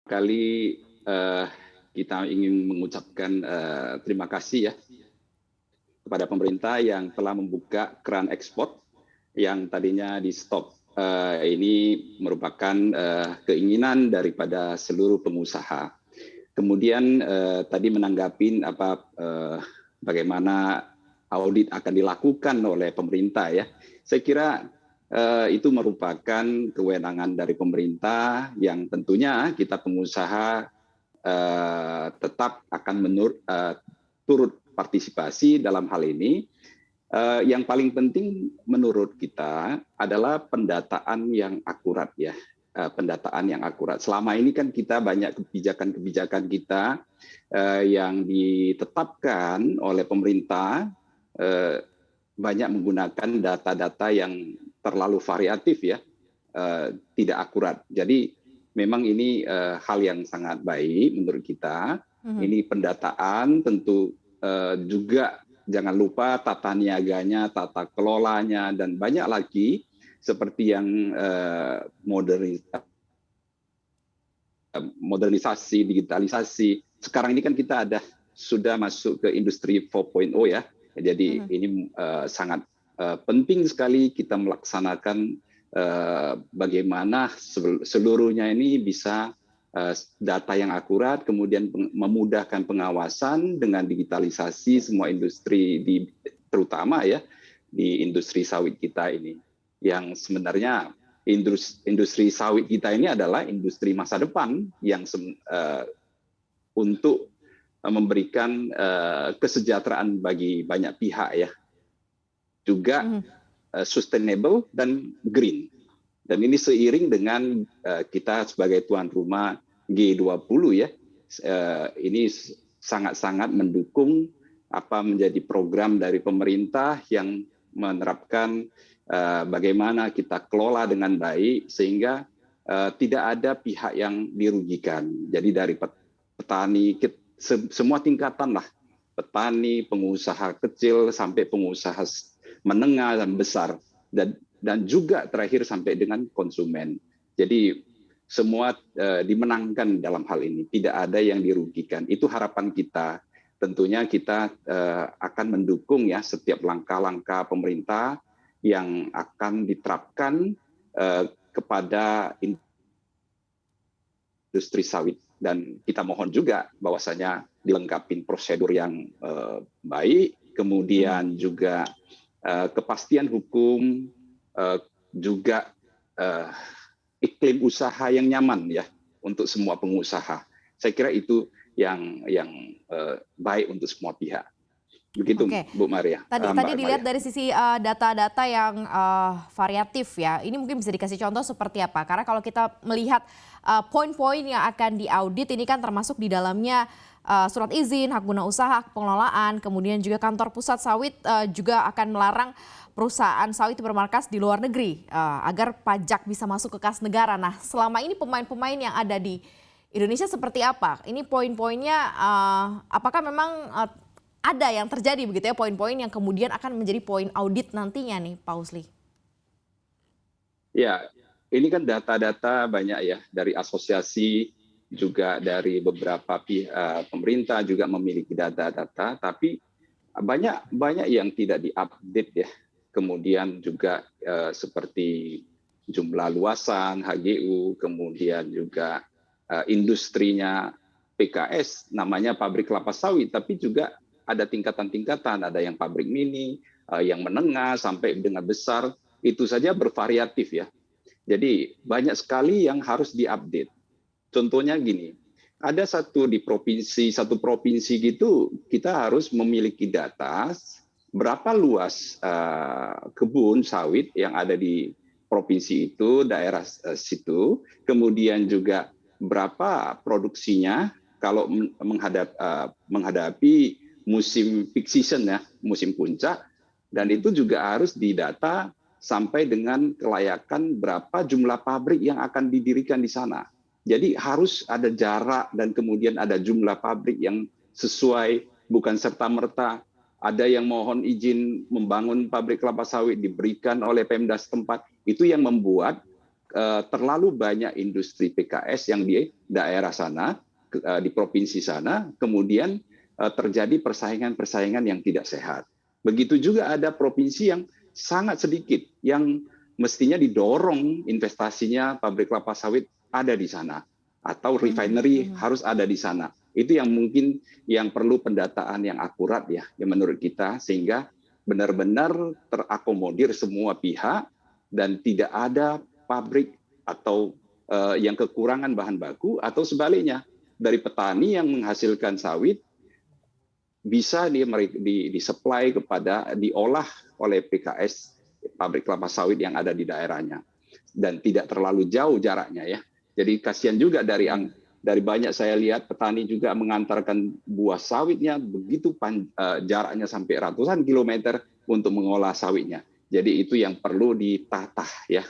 Kali kita ingin mengucapkan terima kasih ya kepada pemerintah yang telah membuka keran ekspor yang tadinya di stop. Ini merupakan keinginan daripada seluruh pengusaha. Kemudian tadi menanggapi bagaimana audit akan dilakukan oleh pemerintah ya. Saya kira itu merupakan kewenangan dari pemerintah yang tentunya kita pengusaha tetap akan turut partisipasi dalam hal ini. Yang paling penting menurut kita adalah pendataan yang akurat ya. Pendataan yang akurat. Selama ini kan kita banyak kebijakan-kebijakan kita yang ditetapkan oleh pemerintah banyak menggunakan data-data yang terlalu variatif ya, tidak akurat. Jadi memang ini hal yang sangat baik menurut kita. Ini pendataan tentu juga jangan lupa tata niaganya, tata kelolanya, dan banyak lagi seperti yang modernisasi, digitalisasi. Sekarang ini kan kita sudah masuk ke industri 4.0 ya. Jadi ini sangat penting sekali kita melaksanakan bagaimana seluruhnya ini bisa data yang akurat, kemudian memudahkan pengawasan dengan digitalisasi semua industri, terutama ya di industri sawit kita ini. Yang sebenarnya industri sawit kita ini adalah industri masa depan yang untuk memberikan kesejahteraan bagi banyak pihak ya. Juga sustainable dan green. Dan ini seiring dengan kita sebagai tuan rumah G20 ya, ini sangat-sangat mendukung menjadi program dari pemerintah yang menerapkan bagaimana kita kelola dengan baik sehingga tidak ada pihak yang dirugikan. Jadi dari petani, semua tingkatan lah, petani, pengusaha kecil sampai pengusaha menengah dan besar, dan juga terakhir sampai dengan konsumen. Jadi semua dimenangkan dalam hal ini, tidak ada yang dirugikan. Itu harapan kita. Tentunya kita akan mendukung ya setiap langkah-langkah pemerintah yang akan diterapkan kepada industri sawit. Dan kita mohon juga bahwasanya dilengkapi prosedur yang baik, kemudian juga kepastian hukum, juga iklim usaha yang nyaman ya untuk semua pengusaha. Saya kira itu yang baik untuk semua pihak. Begitu, Oke. Bu Maria. Tadi Mbak dilihat Maria. dari sisi data-data yang variatif ya. Ini mungkin bisa dikasih contoh seperti apa? Karena kalau kita melihat poin-poin yang akan diaudit ini kan termasuk di dalamnya surat izin, hak guna usaha, hak pengelolaan, kemudian juga kantor pusat sawit juga akan melarang perusahaan sawit bermarkas di luar negeri agar pajak bisa masuk ke kas negara. Nah, selama ini pemain-pemain yang ada di Indonesia seperti apa? Ini poin-poinnya apakah memang ada yang terjadi begitu ya, poin-poin yang kemudian akan menjadi poin audit nantinya nih, Pak Husli? Ya, ini kan data-data banyak ya dari asosiasi, juga dari beberapa pihak pemerintah juga memiliki data-data, tapi banyak yang tidak diupdate ya. Kemudian juga seperti jumlah luasan HGU, kemudian juga industrinya PKS, namanya pabrik kelapa sawit, tapi juga ada tingkatan-tingkatan, ada yang pabrik mini, yang menengah sampai dengan besar, itu saja bervariatif ya. Jadi banyak sekali yang harus diupdate. Contohnya gini, ada satu provinsi gitu, kita harus memiliki data berapa luas kebun sawit yang ada di provinsi itu, daerah situ, kemudian juga berapa produksinya kalau menghadapi musim peak season ya, musim puncak, dan itu juga harus didata sampai dengan kelayakan berapa jumlah pabrik yang akan didirikan di sana. Jadi harus ada jarak dan kemudian ada jumlah pabrik yang sesuai, bukan serta-merta ada yang mohon izin membangun pabrik kelapa sawit diberikan oleh Pemda setempat. Itu yang membuat terlalu banyak industri PKS yang di daerah sana, di provinsi sana, kemudian terjadi persaingan-persaingan yang tidak sehat. Begitu juga ada provinsi yang sangat sedikit, yang mestinya didorong investasinya pabrik kelapa sawit ada di sana, atau refinery harus ada di sana. Itu yang mungkin yang perlu pendataan yang akurat ya menurut kita, sehingga benar-benar terakomodir semua pihak dan tidak ada pabrik atau yang kekurangan bahan baku, atau sebaliknya dari petani yang menghasilkan sawit bisa disuplai kepada, diolah oleh PKS, pabrik kelapa sawit yang ada di daerahnya, dan tidak terlalu jauh jaraknya ya. Jadi kasihan juga dari banyak saya lihat petani juga mengantarkan buah sawitnya begitu jaraknya sampai ratusan kilometer untuk mengolah sawitnya. Jadi itu yang perlu ditata ya.